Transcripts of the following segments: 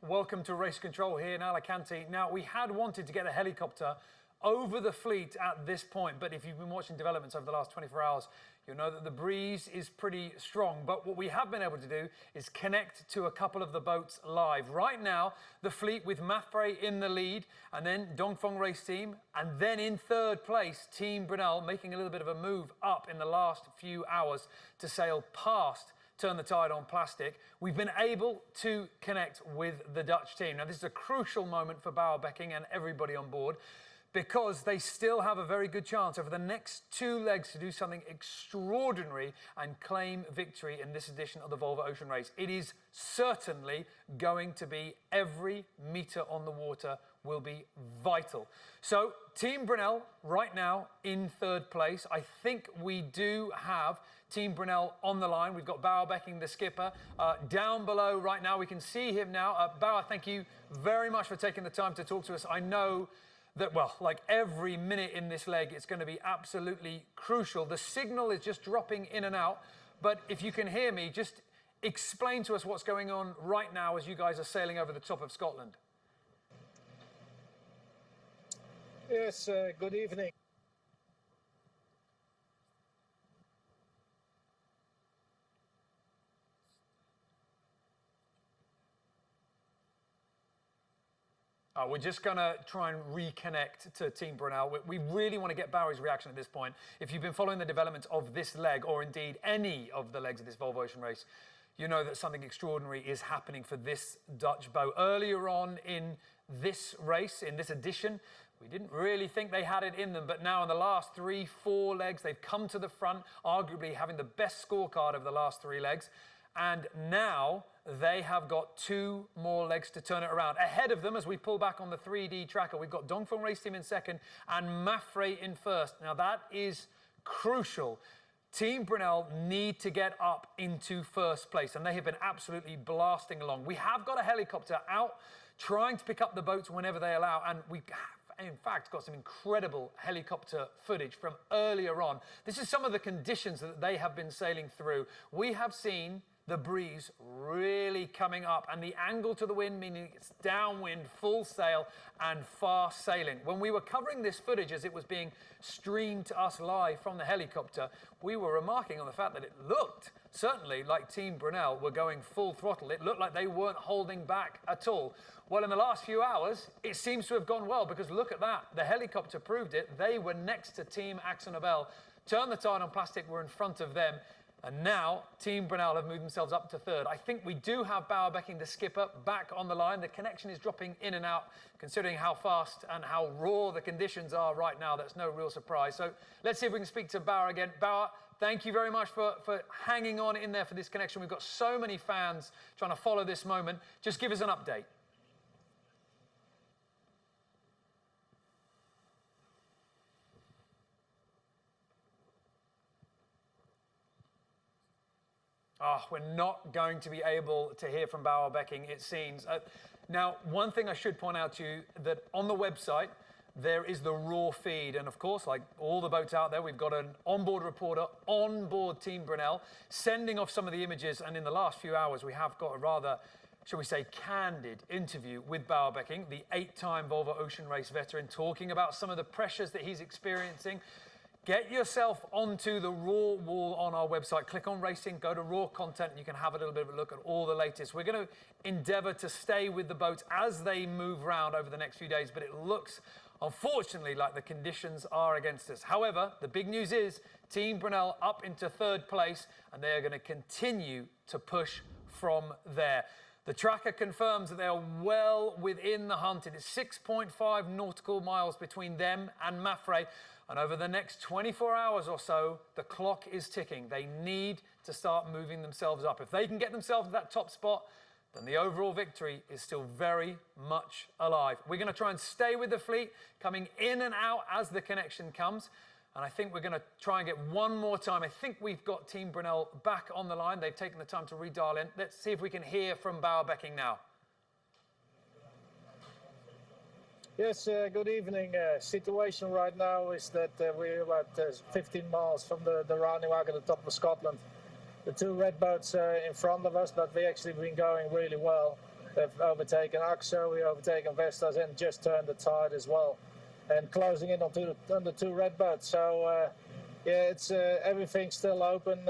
welcome to Race Control here in Alicante. Now, we had wanted to get a helicopter over the fleet at this point, but if you've been watching developments over the last 24 hours, you'll know that the breeze is pretty strong. But what we have been able to do is connect to a couple of the boats live. Right now, the fleet with Mafre in the lead, and then Dongfeng Race Team, and then in third place, Team Brunel, making a little bit of a move up in the last few hours to sail past Turn the Tide on Plastic. We've been able to connect with the Dutch team. Now, this is a crucial moment for Bauerbecking and everybody on board, because they still have a very good chance over the next two legs to do something extraordinary and claim victory in this edition of the Volvo Ocean Race. It is certainly going to be every metre on the water will be vital. So Team Brunel right now in third place. I think we do have Team Brunel on the line. We've got Bauerbecking, the skipper, down below right now. We can see him now. Bauer, thank you very much for taking the time to talk to us. I know that, well, like every minute in this leg, it's going to be absolutely crucial. The signal is just dropping in and out. But if you can hear me, just explain to us what's going on right now as you guys are sailing over the top of Scotland. Yes, good evening. We're just going to try and reconnect to Team Brunel. We really want to get Barry's reaction at this point. If you've been following the development of this leg, or indeed any of the legs of this Volvo Ocean Race, you know that something extraordinary is happening for this Dutch boat. Earlier on in this race, in this edition, we didn't really think they had it in them, but now in the last 3-4 legs, they've come to the front, arguably having the best scorecard of the last 3 legs. And now they have got 2 more legs to turn it around. Ahead of them, as we pull back on the 3D tracker, we've got Dongfeng Race Team in second and Mafre in first. Now that is crucial. Team Brunel need to get up into first place, and they have been absolutely blasting along. We have got a helicopter out trying to pick up the boats whenever they allow, and we have in fact got some incredible helicopter footage from earlier on. This is some of the conditions that they have been sailing through. We have seen the breeze really coming up and the angle to the wind, meaning it's downwind, full sail and fast sailing. When we were covering this footage as it was being streamed to us live from the helicopter, we were remarking on the fact that it looked certainly like Team Brunel were going full throttle. It looked like they weren't holding back at all. Well, in the last few hours, it seems to have gone well, because look at that. The helicopter proved it. They were next to Team AkzoNobel. Turn the Tide on Plastic were in front of them. And now Team Brunel have moved themselves up to third. I think we do have Bauerbecking, the skipper, back on the line. The connection is dropping in and out, considering how fast and how raw the conditions are right now. That's no real surprise. So let's see if we can speak to Bauer again. Bauer, thank you very much for hanging on in there for this connection. We've got so many fans trying to follow this moment. Just give us an update. We're not going to be able to hear from Bauerbecking, it seems. Now, one thing I should point out to you, that on the website, there is the raw feed. And of course, like all the boats out there, we've got an onboard reporter on board Team Brunel, sending off some of the images. And in the last few hours, we have got a rather, shall we say, candid interview with Bauerbecking, the 8-time Volvo Ocean Race veteran, talking about some of the pressures that he's experiencing. Get yourself onto the raw wall on our website. Click on racing, go to raw content, and you can have a little bit of a look at all the latest. We're going to endeavour to stay with the boats as they move around over the next few days, but it looks, unfortunately, like the conditions are against us. However, the big news is Team Brunel up into third place, and they are going to continue to push from there. The tracker confirms that they are well within the hunt. It is 6.5 nautical miles between them and Mafre. And over the next 24 hours or so, the clock is ticking. They need to start moving themselves up. If they can get themselves to that top spot, then the overall victory is still very much alive. We're going to try and stay with the fleet, coming in and out as the connection comes. And I think we're going to try and get one more time. I think we've got Team Brunel back on the line. They've taken the time to redial in. Let's see if we can hear from Bauerbecking now. Yes, good evening. Situation right now is that we're about 15 miles from the rounding mark at the top of Scotland. The 2 red boats are in front of us, but we actually been going really well. They've overtaken Axo, we overtaken Vestas, and just turned the tide as well, and closing in on the two red boats. So yeah, it's everything's still open.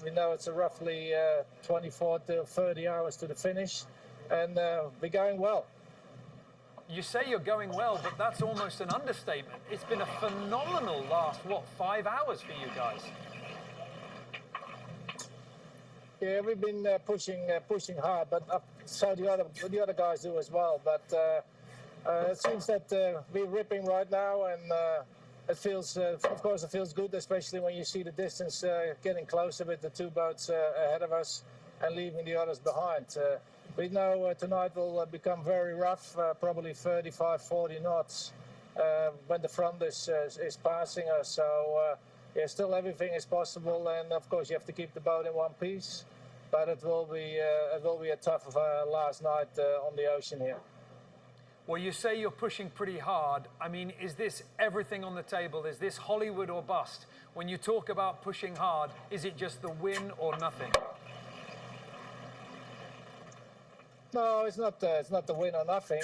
We know it's roughly 24 to 30 hours to the finish, and we're going well. You say you're going well, but that's almost an understatement. It's been a phenomenal last, what, 5 hours for you guys? Yeah, we've been pushing hard, but so the other guys do as well. But it seems that we're ripping right now, and it feels, of course, it feels good, especially when you see the distance getting closer with the two boats ahead of us and leaving the others behind. We know tonight will become very rough, probably 35, 40 knots when the front is passing us. So yeah, still everything is possible, and of course you have to keep the boat in one piece. But it will be a tough last night on the ocean here. Well, you say you're pushing pretty hard. I mean, is this everything on the table? Is this Hollywood or bust? When you talk about pushing hard, is it just the win or nothing? No, it's not the win or nothing.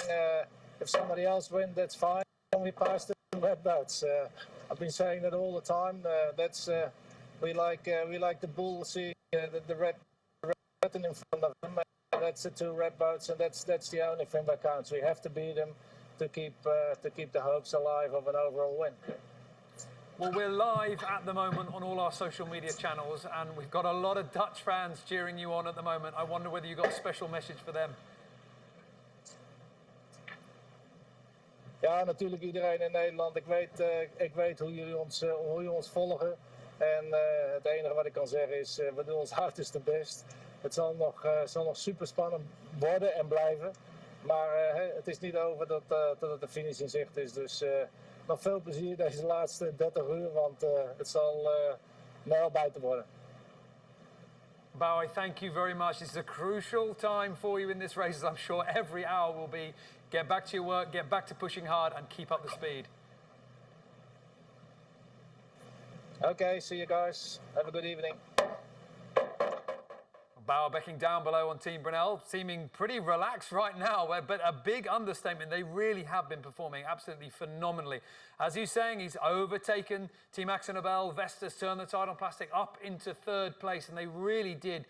If somebody else wins, that's fine. And we pass the red boats. I've been saying that all the time. We like the bull seeing the red button in front of them. That's the two red boats, and that's the only thing that counts. We have to beat them to keep the hopes alive of an overall win. Well, we're live at the moment on all our social media channels, and we've got a lot of Dutch fans cheering you on at the moment. I wonder whether you got a special message for them. Ja, natuurlijk iedereen in Nederland. Ik weet hoe jullie ons volgen. En het enige wat ik kan zeggen is, we doen ons uiterste best. Het zal nog super spannend worden en blijven. Maar het is niet over dat het de finish in zicht is. Dus nog veel plezier deze laatste 30 uur, want het zal wel buiten worden. Bowie, thank you very much. This is a crucial time for you in this race, as I'm sure every hour will be. Get back to your work, get back to pushing hard, and keep up the speed. Okay, see you guys. Have a good evening. Bauer backing down below on Team Brunel, seeming pretty relaxed right now, but a big understatement. They really have been performing absolutely phenomenally. As he's saying, he's overtaken Team Axo Nobel. Vestas turned the tide on plastic up into third place, and they really did.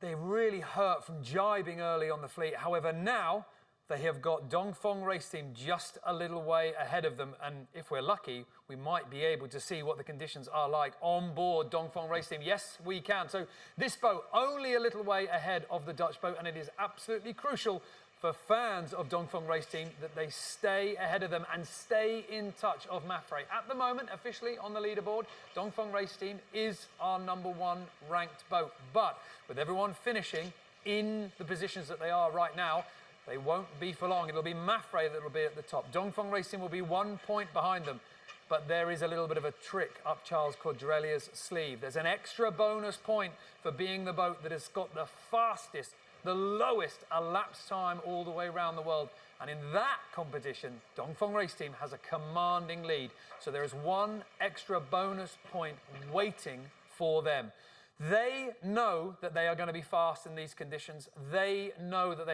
They really hurt from jibing early on the fleet. However, now they have got Dongfeng Race Team just a little way ahead of them, and if we're lucky, we might be able to see what the conditions are like on board Dongfeng Race Team. Yes, we can. So this boat only a little way ahead of the Dutch boat, and it is absolutely crucial for fans of Dongfeng Race Team that they stay ahead of them and stay in touch of Mafre. At the moment, officially on the leaderboard, Dongfeng Race Team is our #1 ranked boat, but with everyone finishing in the positions that they are right now, they won't be for long. It'll be Mafre that will be at the top. Dongfeng Racing will be 1 point behind them. But there is a little bit of a trick up Charles Cordrelia's sleeve. There's an extra bonus point for being the boat that has got the fastest, the lowest elapsed time all the way around the world. And in that competition, Dongfeng Race Team has a commanding lead. So there is one extra bonus point waiting for them. They know that they are going to be fast in these conditions. They know that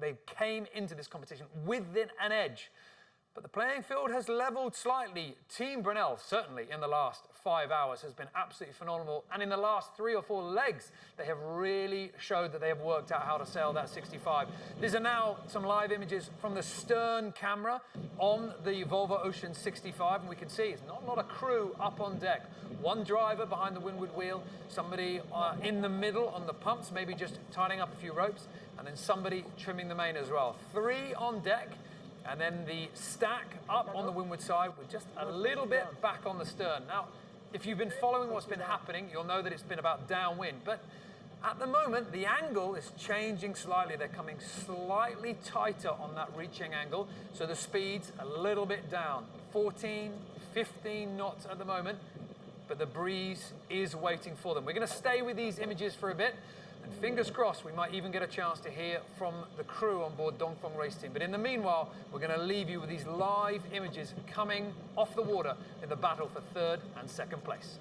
they came into this competition within an edge. But the playing field has leveled slightly. Team Brunel, certainly in the last 5 hours, has been absolutely phenomenal. And in the last 3 or 4 legs, they have really showed that they have worked out how to sail that 65. These are now some live images from the stern camera on the Volvo Ocean 65. And we can see it's not a lot of crew up on deck. One driver behind the windward wheel, somebody in the middle on the pumps, maybe just tightening up a few ropes, and then somebody trimming the main as well. 3 on deck. And then the stack up on the windward side with just a little bit back on the stern. Now, if you've been following what's been happening, you'll know that it's been about downwind. But at the moment, the angle is changing slightly. They're coming slightly tighter on that reaching angle. So the speed's a little bit down. 14, 15 knots at the moment. But the breeze is waiting for them. We're going to stay with these images for a bit. And fingers crossed, we might even get a chance to hear from the crew on board Dongfeng Race Team. But in the meanwhile, we're going to leave you with these live images coming off the water in the battle for 3rd and 2nd place.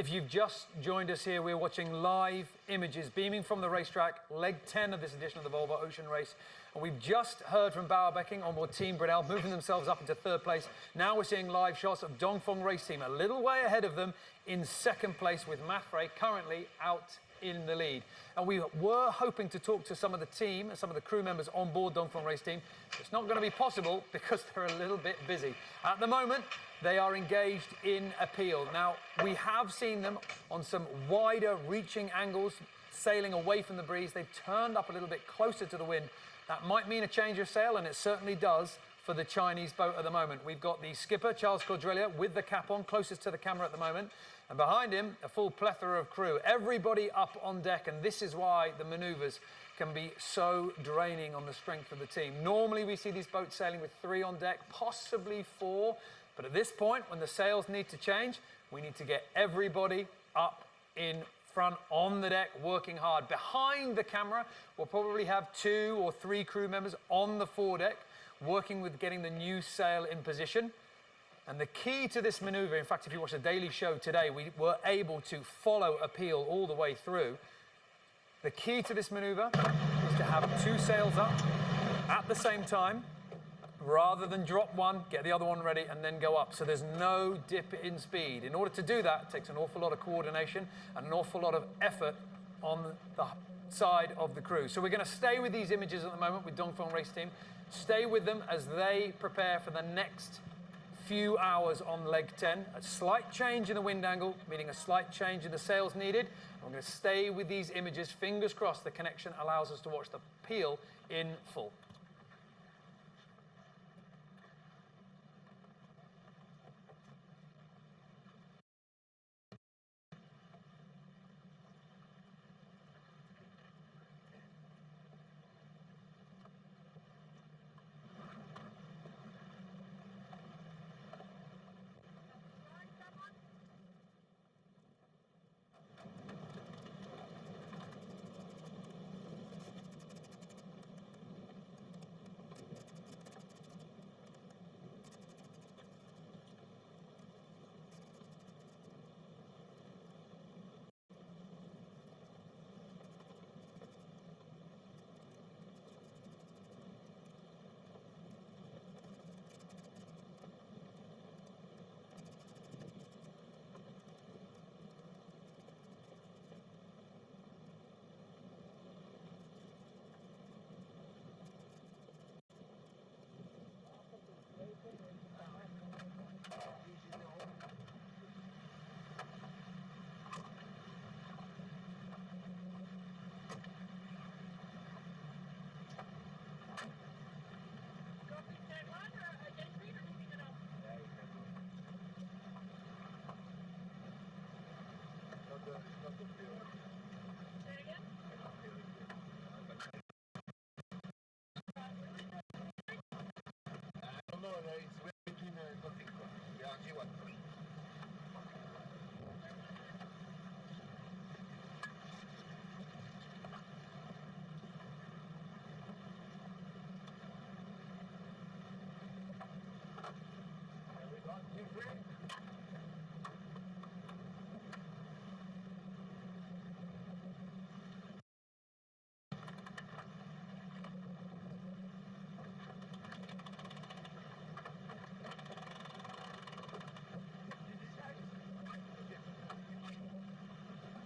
If you've just joined us here, we're watching live images beaming from the racetrack, leg 10 of this edition of the Volvo Ocean Race. And we've just heard from Bauer Becking on board Team Brunel, moving themselves up into third place. Now we're seeing live shots of Dongfeng Race Team, a little way ahead of them in second place, with Mafre currently out in the lead. And we were hoping to talk to some of the team and some of the crew members on board Dongfeng Race Team. It's not going to be possible because they're a little bit busy. At the moment, they are engaged in appeal. Now, we have seen them on some wider reaching angles, sailing away from the breeze. They've turned up a little bit closer to the wind. That might mean a change of sail, and it certainly does for the Chinese boat at the moment. We've got the skipper, Charles Cordrelia, with the cap on, closest to the camera at the moment. And behind him, a full plethora of crew. Everybody up on deck, and this is why the manoeuvres can be so draining on the strength of the team. Normally, we see these boats sailing with 3 on deck, possibly 4. But at this point, when the sails need to change, we need to get everybody up in front on the deck, working hard. Behind the camera, we'll probably have 2 or 3 crew members on the foredeck, working with getting the new sail in position. And the key to this maneuver, in fact, if you watch the Daily Show today, we were able to follow appeal all the way through. The key to this maneuver is to have 2 sails up at the same time, rather than drop one, get the other one ready, and then go up. So there's no dip in speed. In order to do that, it takes an awful lot of coordination and an awful lot of effort on the side of the crew. So we're going to stay with these images at the moment with Dongfeng Race Team. Stay with them as they prepare for the next few hours on leg 10. A slight change in the wind angle, meaning a slight change in the sails needed. I'm going to stay with these images. Fingers crossed the connection allows us to watch the peel in full.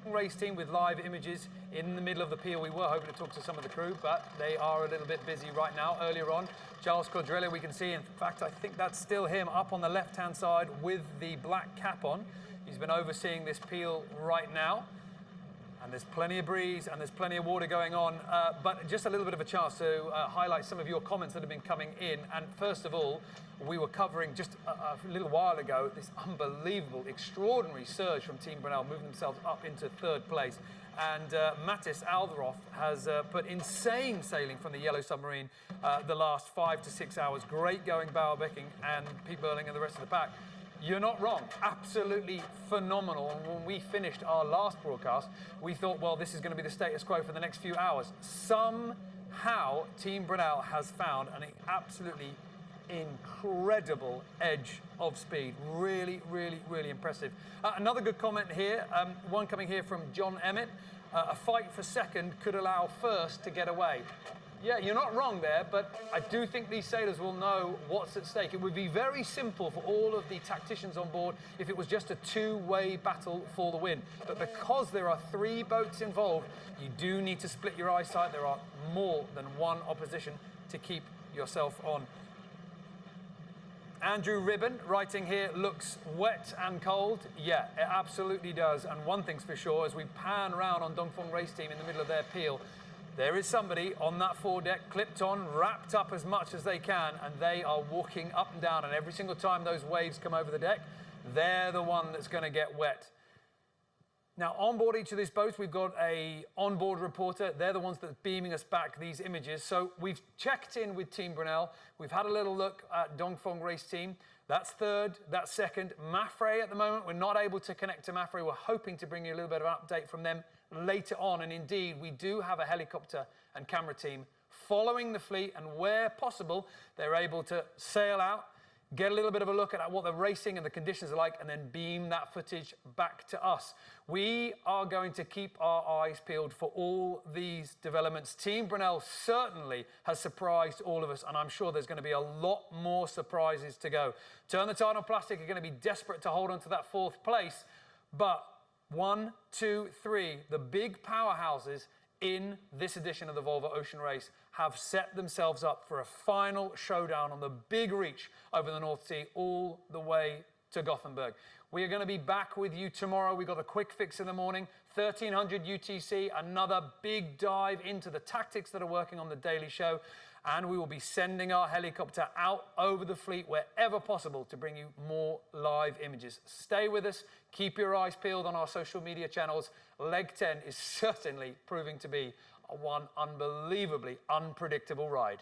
Race team with live images in the middle of the pier. We were hoping to talk to some of the crew, but they are a little bit busy right now. Earlier on, Charles Cordrelia, we can see, in fact, I think that's still him up on the left-hand side with the black cap on. He's been overseeing this peel right now. And there's plenty of breeze and there's plenty of water going on. But just a little bit of a chance to highlight some of your comments that have been coming in. And first of all, we were covering just a little while ago this unbelievable, extraordinary surge from Team Brunel, moving themselves up into third place. And Mattis Alderoff has put insane sailing from the Yellow Submarine the last 5 to 6 hours. Great going, Bauer Becking and Pete Burling and the rest of the pack. You're not wrong. Absolutely phenomenal. And when we finished our last broadcast, we thought, well, this is going to be the status quo for the next few hours. Somehow, Team Brunel has found an absolutely incredible edge of speed. Really, really, really impressive. Another good comment here, one coming here from John Emmett. A fight for second could allow first to get away. Yeah, you're not wrong there, but I do think these sailors will know what's at stake. It would be very simple for all of the tacticians on board if it was just a two-way battle for the win. But because there are 3 boats involved, you do need to split your eyesight. There are more than one opposition to keep yourself on. Andrew Ribbon writing here, looks wet and cold. Yeah, it absolutely does. And one thing's for sure, as we pan around on Dongfeng race team in the middle of their peel, there is somebody on that foredeck, clipped on, wrapped up as much as they can, and they are walking up and down. And every single time those waves come over the deck, they're the one that's going to get wet. Now, on board each of these boats, we've got a onboard reporter. They're the ones that are beaming us back these images. So we've checked in with Team Brunel. We've had a little look at Dongfeng race team. That's third, that's second. Mafre at the moment, we're not able to connect to Mafre. We're hoping to bring you a little bit of an update from them later on. And indeed, we do have a helicopter and camera team following the fleet. And where possible, they're able to sail out, get a little bit of a look at what the racing and the conditions are like, and then beam that footage back to us. We are going to keep our eyes peeled for all these developments. Team Brunel certainly has surprised all of us, and I'm sure there's going to be a lot more surprises to go. Turn the Tide on Plastic are going to be desperate to hold on to that 4th place, but 1, 2, 3, the big powerhouses in this edition of the Volvo Ocean Race have set themselves up for a final showdown on the big reach over the North Sea all the way to Gothenburg. We are going to be back with you tomorrow. We've got a quick fix in the morning, 1300 UTC, another big dive into the tactics that are working on the daily show. And we will be sending our helicopter out over the fleet wherever possible to bring you more live images. Stay with us. Keep your eyes peeled on our social media channels. Leg 10 is certainly proving to be one unbelievably unpredictable ride.